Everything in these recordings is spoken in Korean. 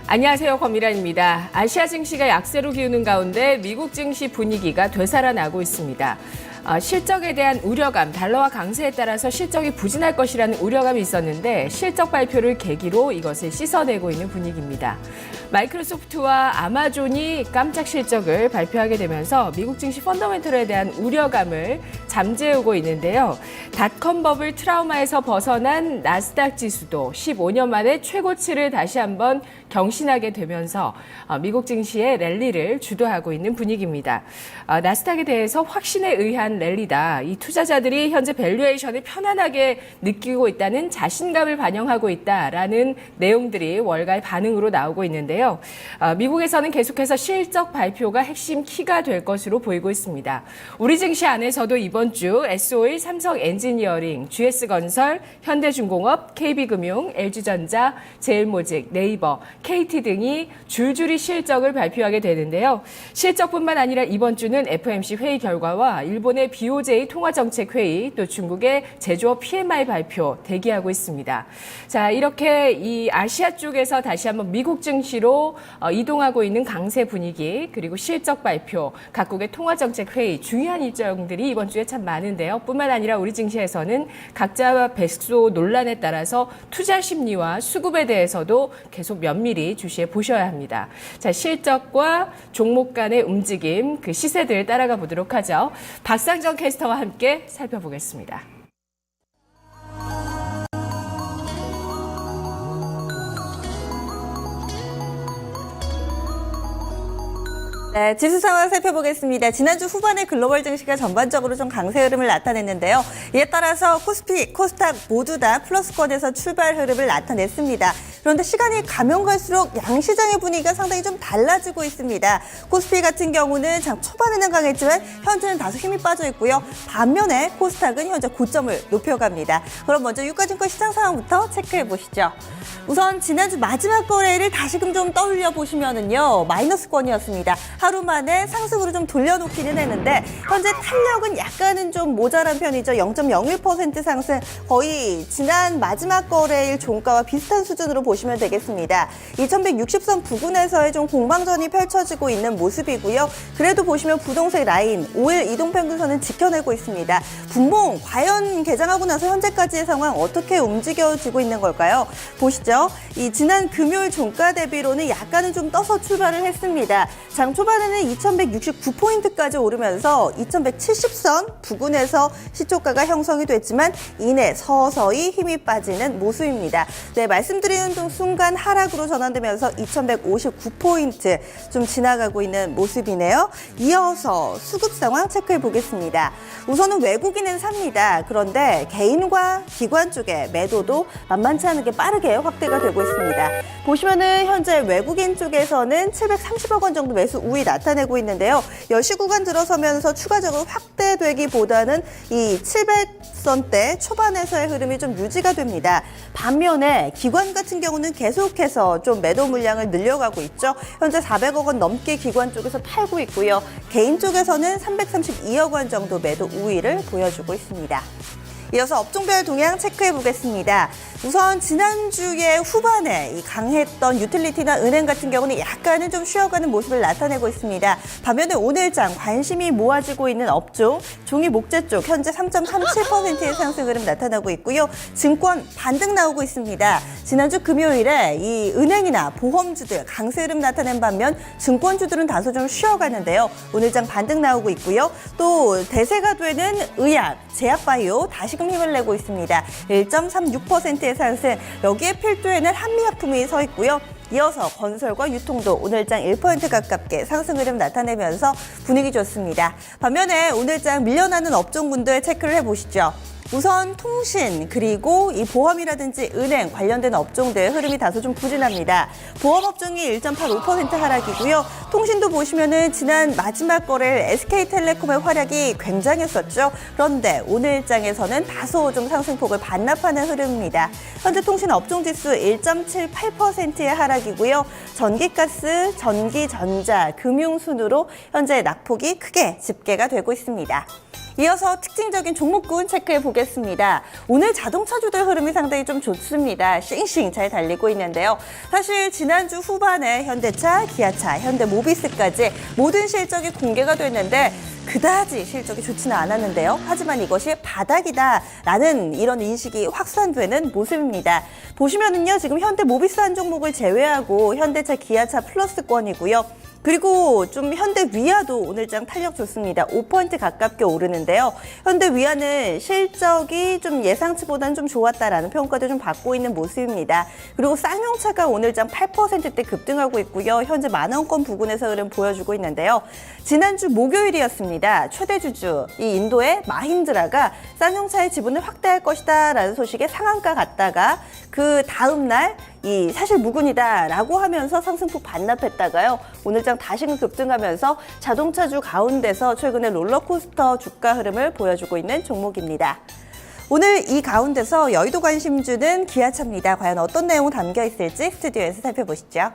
안녕하세요. 권미란입니다. 아시아 증시가 약세로 기우는 가운데 미국 증시 분위기가 되살아나고 있습니다. 실적에 대한 우려감, 달러화 강세에 따라서 실적이 부진할 것이라는 우려감이 있었는데 실적 발표를 계기로 이것을 씻어내고 있는 분위기입니다. 마이크로소프트와 아마존이 깜짝 실적을 발표하게 되면서 미국 증시 펀더멘털에 대한 우려감을 잠재우고 있는데요. 닷컴 버블 트라우마에서 벗어난 나스닥 지수도 15년 만에 최고치를 다시 한번 경신하게 되면서 미국 증시의 랠리를 주도하고 있는 분위기입니다. 나스닥에 대해서 확신에 의한 랠리다. 이 투자자들이 현재 밸류에이션을 편안하게 느끼고 있다는 자신감을 반영하고 있다라는 내용들이 월가의 반응으로 나오고 있는데요. 미국에서는 계속해서 실적 발표가 핵심 키가 될 것으로 보이고 있습니다. 우리 증시 안에서도 이번 주 S-오일, 삼성엔지니어링, GS건설, 현대중공업, KB금융, LG전자, 제일모직, 네이버, KT 등이 줄줄이 실적을 발표하게 되는데요. 실적뿐만 아니라 이번 주는 FOMC 회의 결과와 일본의 BOJ 통화정책회의, 또 중국의 제조업 PMI 발표 대기하고 있습니다. 자, 이렇게 이 아시아 쪽에서 다시 한번 미국 증시로 이동하고 있는 강세 분위기, 그리고 실적 발표, 각국의 통화정책회의, 중요한 일정들이 이번 주에 참 많은데요. 뿐만 아니라 우리 증시에서는 각자 백소 논란에 따라서 투자 심리와 수급에 대해서도 계속 면밀히 주시해 보셔야 합니다. 자, 실적과 종목 간의 움직임, 그 시세들 따라가 보도록 하죠. 박상정 캐스터와 함께 살펴보겠습니다. 네, 지수 상황 살펴보겠습니다. 지난주 후반에 글로벌 증시가 전반적으로 좀 강세 흐름을 나타냈는데요. 이에 따라서 코스피, 코스닥 모두 다 플러스권에서 출발 흐름을 나타냈습니다. 그런데 시간이 가면 갈수록 양시장의 분위기가 상당히 좀 달라지고 있습니다. 코스피 같은 경우는 장 초반에는 강했지만 현재는 다소 힘이 빠져 있고요. 반면에 코스닥은 현재 고점을 높여갑니다. 그럼 먼저 유가증권 시장 상황부터 체크해 보시죠. 우선 지난주 마지막 거래일을 다시금 좀 떠올려 보시면은요, 마이너스권이었습니다. 하루 만에 상승으로 좀 돌려놓기는 했는데 현재 탄력은 약간은 좀 모자란 편이죠. 0.01% 상승, 거의 지난 마지막 거래일 종가와 비슷한 수준으로 보시면 되겠습니다. 2160선 부근에서의 좀 공방전이 펼쳐지고 있는 모습이고요. 그래도 보시면 부동색 라인, 5일 이동평균선은 지켜내고 있습니다. 분봉 과연 개장하고 나서 현재까지의 상황 어떻게 움직여지고 있는 걸까요? 보시죠. 이 지난 금요일 종가 대비로는 약간은 좀 떠서 출발을 했습니다. 장 초반에는 2169포인트까지 오르면서 2170선 부근에서 시초가가 형성이 됐지만 이내 서서히 힘이 빠지는 모습입니다. 네, 말씀드리는 순간 하락으로 전환되면서 2159포인트 좀 지나가고 있는 모습이네요. 이어서 수급 상황 체크해 보겠습니다. 우선은 외국인은 삽니다. 그런데 개인과 기관 쪽에 매도도 만만치 않게 빠르게 확대가 되고 있습니다. 보시면은 현재 외국인 쪽에서는 730억 원 정도 매수 우위 나타내고 있는데요. 10시 구간 들어서면서 추가적으로 확대되기보다는 이 700선대 초반에서의 흐름이 좀 유지가 됩니다. 반면에 기관 같은 경우는 계속해서 좀 매도 물량을 늘려가고 있죠. 현재 400억 원 넘게 기관 쪽에서 팔고 있고요. 개인 쪽에서는 332억 원 정도 매도 우위를 보여주고 있습니다. 이어서 업종별 동향 체크해 보겠습니다. 우선 지난주에 후반에 이 강했던 유틸리티나 은행 같은 경우는 약간은 좀 쉬어가는 모습을 나타내고 있습니다. 반면에 오늘장 관심이 모아지고 있는 업종, 종이 목재 쪽 현재 3.37%의 상승 흐름 나타나고 있고요. 증권 반등 나오고 있습니다. 지난주 금요일에 이 은행이나 보험주들 강세 흐름 나타낸 반면 증권주들은 다소 좀 쉬어가는데요. 오늘장 반등 나오고 있고요. 또 대세가 되는 의약, 제약바이오 다시금 힘을 내고 있습니다. 1.36%의 상승, 여기에 필두에는 한미약품이 서 있고요. 이어서 건설과 유통도 오늘장 1% 가깝게 상승 흐름 나타내면서 분위기 좋습니다. 반면에 오늘장 밀려나는 업종군들 체크를 해보시죠. 우선 통신, 그리고 이 보험이라든지 은행 관련된 업종들 흐름이 다소 좀 부진합니다. 보험 업종이 1.85% 하락이고요. 통신도 보시면은 지난 마지막 거래일 SK텔레콤의 활약이 굉장했었죠. 그런데 오늘장에서는 다소 좀 상승폭을 반납하는 흐름입니다. 현재 통신 업종 지수 1.78%의 하락이고요. 전기가스, 전기전자, 금융 순으로 현재 낙폭이 크게 집계가 되고 있습니다. 이어서 특징적인 종목군 체크해 보겠습니다. 오늘 자동차주들 흐름이 상당히 좀 좋습니다. 싱싱 잘 달리고 있는데요. 사실 지난주 후반에 현대차, 기아차, 현대모비스까지 모든 실적이 공개가 됐는데 그다지 실적이 좋지는 않았는데요. 하지만 이것이 바닥이다라는 이런 인식이 확산되는 모습입니다. 보시면은요, 지금 현대모비스 한 종목을 제외하고 현대차, 기아차 플러스권이고요. 그리고 좀 현대위아도 오늘장 탄력 좋습니다. 5% 가깝게 오르는데요. 현대위아는 실적이 좀 예상치보다는 좀 좋았다라는 평가도 좀 받고 있는 모습입니다. 그리고 쌍용차가 오늘장 8%대 급등하고 있고요. 현재 만원권 부근에서 흐름 보여주고 있는데요. 지난주 목요일이었습니다. 최대 주주, 이 인도의 마힌드라가 쌍용차의 지분을 확대할 것이다라는 소식에 상한가 갔다가 그 다음 날 이 사실 무근이다라고 하면서 상승폭 반납했다가요. 오늘장 다시금 급등하면서 자동차주 가운데서 최근에 롤러코스터 주가 흐름을 보여주고 있는 종목입니다. 오늘 이 가운데서 여의도 관심주는 기아차입니다. 과연 어떤 내용 담겨 있을지 스튜디오에서 살펴보시죠.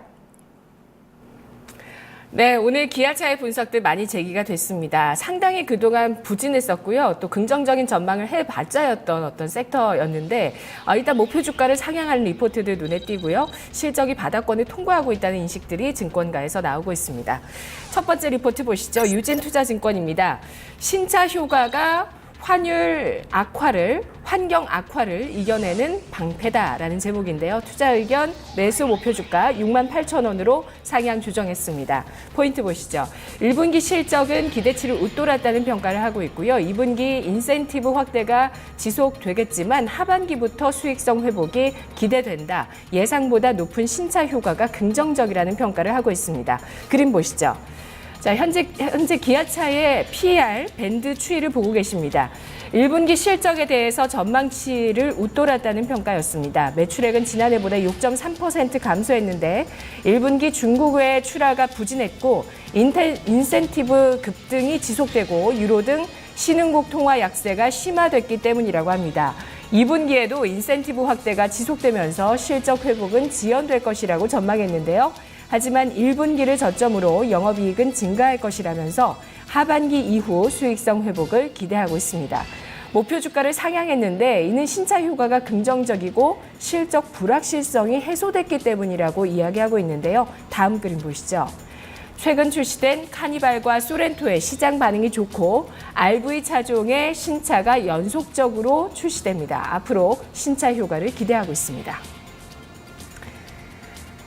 네, 오늘 기아차의 분석들 많이 제기가 됐습니다. 상당히 그동안 부진했었고요. 또 긍정적인 전망을 해봤자였던 어떤 섹터였는데 일단 목표 주가를 상향하는 리포트들 눈에 띄고요. 실적이 바닥권을 통과하고 있다는 인식들이 증권가에서 나오고 있습니다. 첫 번째 리포트 보시죠. 유진투자증권입니다. 신차 효과가 환율 악화를, 환경 악화를 이겨내는 방패다라는 제목인데요. 투자 의견 매수 목표 주가 68,000원으로 상향 조정했습니다. 포인트 보시죠. 1분기 실적은 기대치를 웃돌았다는 평가를 하고 있고요. 2분기 인센티브 확대가 지속되겠지만 하반기부터 수익성 회복이 기대된다. 예상보다 높은 신차 효과가 긍정적이라는 평가를 하고 있습니다. 그림 보시죠. 자, 현재 기아차의 PER 밴드 추이를 보고 계십니다. 1분기 실적에 대해서 전망치를 웃돌았다는 평가였습니다. 매출액은 지난해보다 6.3% 감소했는데 1분기 중국 외 출하가 부진했고 인센티브 급등이 지속되고 유로 등 신흥국 통화 약세가 심화됐기 때문이라고 합니다. 2분기에도 인센티브 확대가 지속되면서 실적 회복은 지연될 것이라고 전망했는데요. 하지만 1분기를 저점으로 영업이익은 증가할 것이라면서 하반기 이후 수익성 회복을 기대하고 있습니다. 목표 주가를 상향했는데 이는 신차 효과가 긍정적이고 실적 불확실성이 해소됐기 때문이라고 이야기하고 있는데요. 다음 그림 보시죠. 최근 출시된 카니발과 소렌토의 시장 반응이 좋고 RV 차종의 신차가 연속적으로 출시됩니다. 앞으로 신차 효과를 기대하고 있습니다.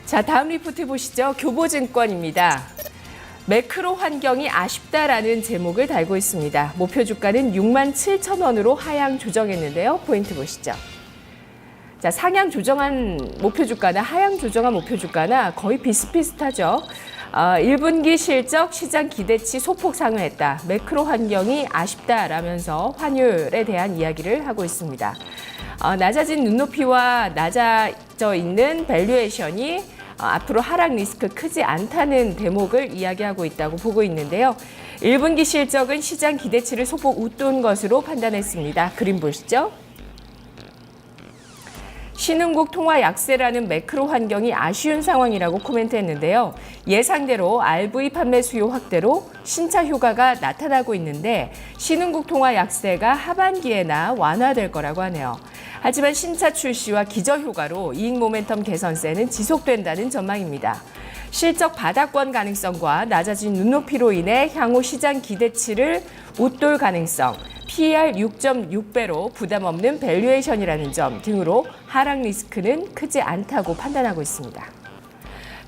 자, 다음 리포트 보시죠. 교보증권입니다. 매크로 환경이 아쉽다라는 제목을 달고 있습니다. 목표 주가는 67,000원으로 하향 조정했는데요. 포인트 보시죠. 자, 상향 조정한 목표 주가나 하향 조정한 목표 주가나 거의 비슷비슷하죠. 1분기 실적 시장 기대치 소폭 상회했다. 매크로 환경이 아쉽다라면서 환율에 대한 이야기를 하고 있습니다. 낮아진 눈높이와 낮아져 있는 밸류에이션이 앞으로 하락 리스크 크지 않다는 대목을 이야기하고 있다고 보고 있는데요. 1분기 실적은 시장 기대치를 소폭 웃돈 것으로 판단했습니다. 그림 보시죠. 신흥국 통화 약세라는 매크로 환경이 아쉬운 상황이라고 코멘트했는데요. 예상대로 RV 판매 수요 확대로 신차 효과가 나타나고 있는데 신흥국 통화 약세가 하반기에나 완화될 거라고 하네요. 하지만 신차 출시와 기저 효과로 이익 모멘텀 개선세는 지속된다는 전망입니다. 실적 바닥권 가능성과 낮아진 눈높이로 인해 향후 시장 기대치를 웃돌 가능성, PER 6.6배로 부담 없는 밸류에이션이라는 점 등으로 하락 리스크는 크지 않다고 판단하고 있습니다.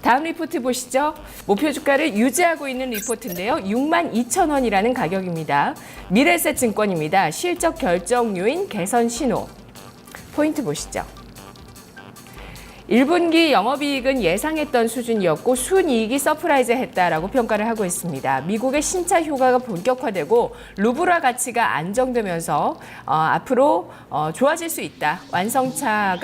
다음 리포트 보시죠. 목표 주가를 유지하고 있는 리포트인데요. 62,000원이라는 가격입니다. 미래에셋증권입니다. 실적 결정 요인 개선 신호. 포인트 보시죠. 1분기 영업이익은 예상했던 수준이었고 순이익이 서프라이즈했다라고 평가를 하고 있습니다. 미국의 신차 효과가 본격화되고 루브라 가치가 안정되면서 앞으로 좋아질 수 있다. 완성차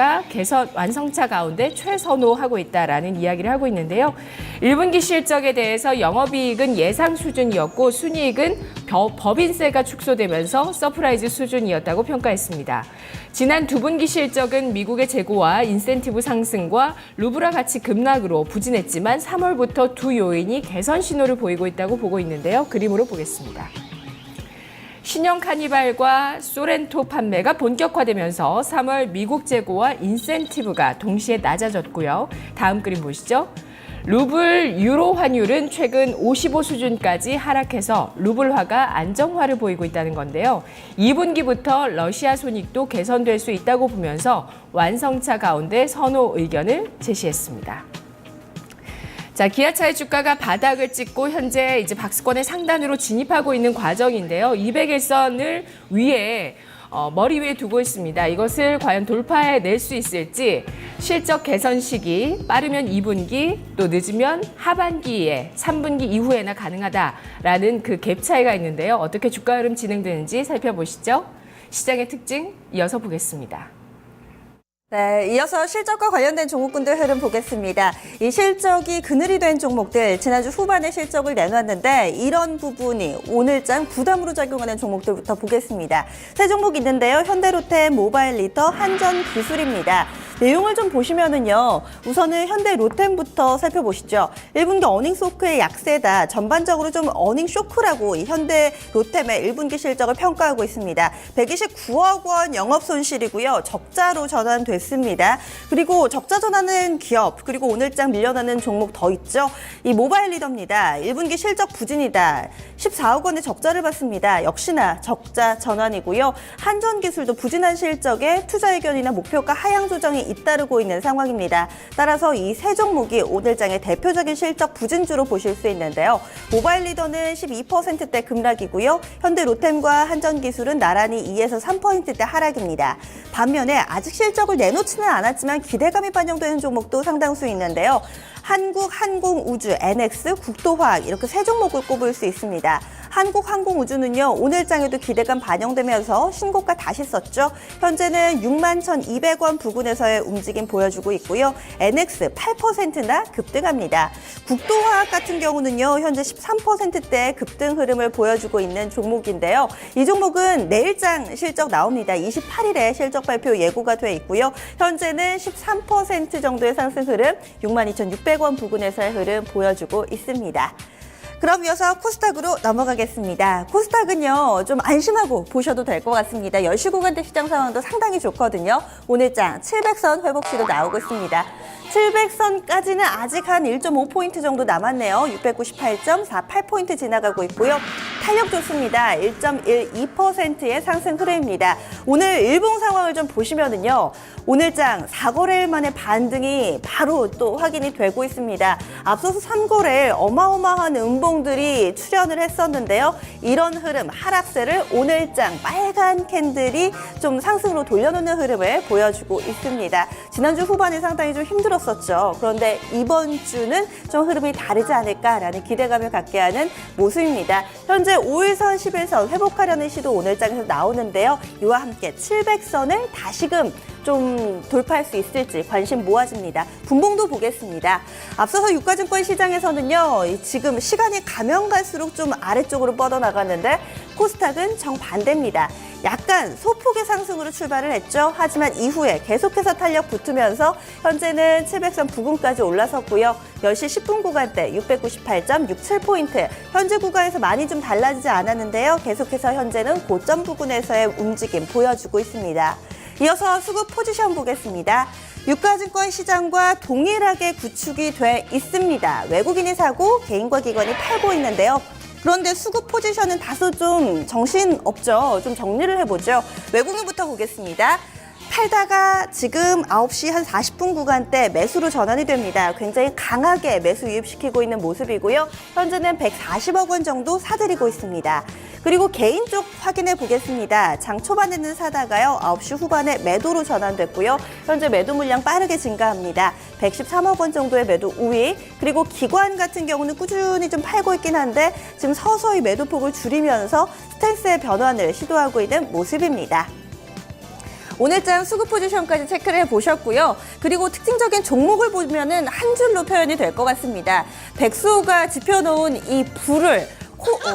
가운데 최선호하고 있다라는 이야기를 하고 있는데요. 1분기 실적에 대해서 영업이익은 예상 수준이었고 순이익은 법인세가 축소되면서 서프라이즈 수준이었다고 평가했습니다. 지난 두 분기 실적은 미국의 재고와 인센티브 상승과 루브라 가치 급락으로 부진했지만 3월부터 두 요인이 개선 신호를 보이고 있다고 보고 있는데요. 그림으로 보겠습니다. 신형 카니발과 소렌토 판매가 본격화되면서 3월 미국 재고와 인센티브가 동시에 낮아졌고요. 다음 그림 보시죠. 루블 유로 환율은 최근 55 수준까지 하락해서 루블화가 안정화를 보이고 있다는 건데요. 2분기부터 러시아 손익도 개선될 수 있다고 보면서 완성차 가운데 선호 의견을 제시했습니다. 자, 기아차의 주가가 바닥을 찍고 현재 이제 박스권의 상단으로 진입하고 있는 과정인데요. 200일선을 위에 머리 위에 두고 있습니다. 이것을 과연 돌파해낼 수 있을지 실적 개선 시기 빠르면 2분기 또 늦으면 하반기에 3분기 이후에나 가능하다라는 그 갭 차이가 있는데요. 어떻게 주가 흐름 진행되는지 살펴보시죠. 시장의 특징 이어서 보겠습니다. 네, 이어서 실적과 관련된 종목군들 흐름 보겠습니다. 이 실적이 그늘이 된 종목들, 지난주 후반에 실적을 내놨는데 이런 부분이 오늘장 부담으로 작용하는 종목들부터 보겠습니다. 세 종목 있는데요. 현대로템, 모바일리터, 한전기술입니다. 내용을 좀 보시면은요. 우선은 현대로템부터 살펴보시죠. 1분기 어닝 쇼크의 약세다. 전반적으로 좀 어닝 쇼크라고 이 현대로템의 1분기 실적을 평가하고 있습니다. 129억 원 영업 손실이고요. 적자로 전환됐습니다. 그리고 적자 전환은 기업, 그리고 오늘장 밀려나는 종목 더 있죠. 이 모바일 리더입니다. 1분기 실적 부진이다. 14억 원의 적자를 봤습니다. 역시나 적자 전환이고요. 한전기술도 부진한 실적에 투자 의견이나 목표가 하향 조정이 잇따르고 있는 상황입니다. 따라서 이 세 종목이 오늘장의 대표적인 실적 부진주로 보실 수 있는데요. 모바일 리더는 12%대 급락이고요. 현대로템과 한전기술은 나란히 2에서 3%대 하락입니다. 반면에 아직 실적을 내놓지는 않았지만 기대감이 반영되는 종목도 상당수 있는데요. 한국항공우주, NX, 국도화학 이렇게 세 종목을 꼽을 수 있습니다. 한국항공우주는요. 오늘장에도 기대감 반영되면서 신고가 다시 썼죠. 현재는 61,200원 부근에서의 움직임 보여주고 있고요. NX 8%나 급등합니다. 국도화학 같은 경우는요. 현재 13%대 급등 흐름을 보여주고 있는 종목인데요. 이 종목은 내일장 실적 나옵니다. 28일에 실적 발표 예고가 돼 있고요. 현재는 13% 정도의 상승 흐름, 62,600원 부근에서의 흐름 보여주고 있습니다. 그럼 이어서 코스닥으로 넘어가겠습니다. 코스닥은요, 좀 안심하고 보셔도 될 것 같습니다. 10시 구간대 시장 상황도 상당히 좋거든요. 오늘장 700선 회복 시도 나오고 있습니다. 700선까지는 아직 한 1.5포인트 정도 남았네요. 698.48포인트 지나가고 있고요. 탄력 좋습니다. 1.12%의 상승 흐름입니다. 오늘 일봉 상황을 좀 보시면은요. 오늘장 4거래일 만에 반등이 바로 또 확인이 되고 있습니다. 앞서서 3거래일 어마어마한 음봉들이 출현을 했었는데요. 이런 흐름, 하락세를 오늘장 빨간 캔들이 좀 상승으로 돌려놓는 흐름을 보여주고 있습니다. 지난주 후반에 상당히 좀 힘들었었죠. 그런데 이번 주는 좀 흐름이 다르지 않을까라는 기대감을 갖게 하는 모습입니다. 현재 5일선, 10일선 회복하려는 시도 오늘장에서 나오는데요. 이와 함께 700선을 다시금 좀 돌파할 수 있을지 관심 모아집니다. 분봉도 보겠습니다. 앞서서 유가증권 시장에서는요. 지금 시간이 가면 갈수록 좀 아래쪽으로 뻗어나갔는데 코스닥은 정반대입니다. 약간 소폭의 상승으로 출발을 했죠. 하지만 이후에 계속해서 탄력 붙으면서 현재는 700선 부근까지 올라섰고요. 10시 10분 구간대 698.67포인트. 현재 구간에서 많이 좀 달라지지 않았는데요. 계속해서 현재는 고점 부근에서의 움직임 보여주고 있습니다. 이어서 수급 포지션 보겠습니다. 유가증권 시장과 동일하게 구축이 돼 있습니다. 외국인이 사고 개인과 기관이 팔고 있는데요. 그런데 수급 포지션은 다소 좀 정신없죠. 좀 정리를 해보죠. 외국인부터 보겠습니다. 팔다가 지금 9시 한 40분 구간대 매수로 전환이 됩니다. 굉장히 강하게 매수 유입시키고 있는 모습이고요. 현재는 140억 원 정도 사들이고 있습니다. 그리고 개인 쪽 확인해 보겠습니다. 장 초반에는 사다가요. 9시 후반에 매도로 전환됐고요. 현재 매도 물량 빠르게 증가합니다. 113억 원 정도의 매도 우위. 그리고 기관 같은 경우는 꾸준히 좀 팔고 있긴 한데 지금 서서히 매도폭을 줄이면서 스탠스의 변환을 시도하고 있는 모습입니다. 오늘장 수급 포지션까지 체크를 해보셨고요. 그리고 특징적인 종목을 보면은 한 줄로 표현이 될 것 같습니다. 백수호가 지펴놓은 이 불을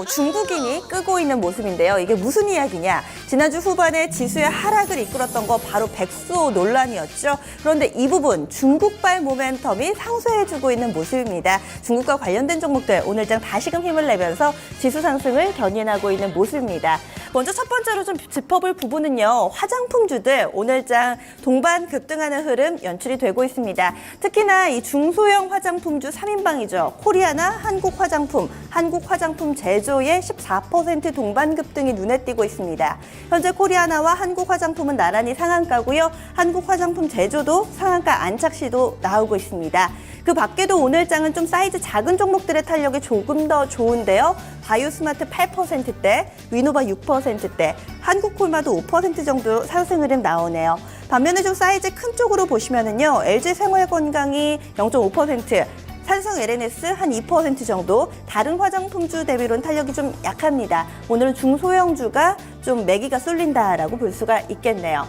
중국인이 끄고 있는 모습인데요. 이게 무슨 이야기냐? 지난주 후반에 지수의 하락을 이끌었던 거 바로 백수호 논란이었죠. 그런데 이 부분 중국발 모멘텀이 상쇄해주고 있는 모습입니다. 중국과 관련된 종목들 오늘장 다시금 힘을 내면서 지수 상승을 견인하고 있는 모습입니다. 먼저 첫 번째로 좀 짚어볼 부분은요. 화장품주들 오늘장 동반 급등하는 흐름 연출이 되고 있습니다. 특히나 이 중소형 화장품주 3인방이죠. 코리아나 한국화장품 제조의 14% 동반 급등이 눈에 띄고 있습니다. 현재 코리아나와 한국화장품은 나란히 상한가고요. 한국화장품 제조도 상한가 안착 시도 나오고 있습니다. 그 밖에도 오늘장은 좀 사이즈 작은 종목들의 탄력이 조금 더 좋은데요. 바이오스마트 8%대, 위노바 6%대, 한국콜마도 5% 정도 상승 흐름 나오네요. 반면에 좀 사이즈 큰 쪽으로 보시면은요. LG생활건강이 0.5%, 산성 LNS 한 2% 정도, 다른 화장품주 대비로는 탄력이 좀 약합니다. 오늘은 중소형주가 좀 매기가 쏠린다라고 볼 수가 있겠네요.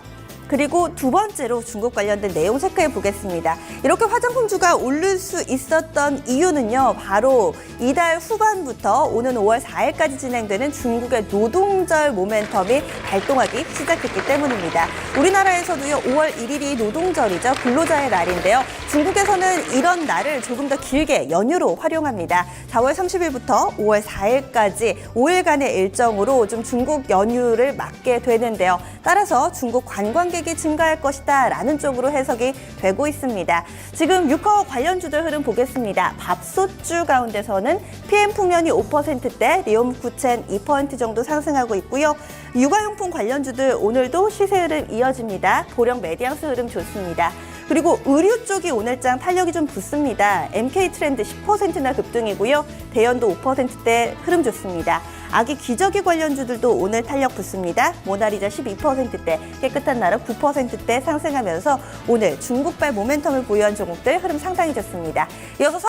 그리고 두 번째로 중국 관련된 내용 체크해 보겠습니다. 이렇게 화장품주가 오를 수 있었던 이유는요. 바로 이달 후반부터 오는 5월 4일까지 진행되는 중국의 노동절 모멘텀이 발동하기 시작했기 때문입니다. 우리나라에서도요. 5월 1일이 노동절이죠. 근로자의 날인데요. 중국에서는 이런 날을 조금 더 길게 연휴로 활용합니다. 4월 30일부터 5월 4일까지 5일간의 일정으로 좀 중국 연휴를 맞게 되는데요. 따라서 중국 관광객이 증가할 것이다 라는 쪽으로 해석이 되고 있습니다. 지금 유커 관련주들 흐름 보겠습니다. 밥솥주 가운데서는 PM풍년이 5%대, 리옴쿠첸 2% 정도 상승하고 있고요. 육아용품 관련주들 오늘도 시세 흐름 이어집니다. 보령 메디앙스 흐름 좋습니다. 그리고 의류 쪽이 오늘장 탄력이 좀 붙습니다. MK트렌드 10%나 급등이고요. 대연도 5%대 흐름 좋습니다. 아기 기저귀 관련주들도 오늘 탄력 붙습니다. 모나리자 12%대, 깨끗한 나라 9%대 상승하면서 오늘 중국발 모멘텀을 보유한 종목들 흐름 상당히 좋습니다. 이어서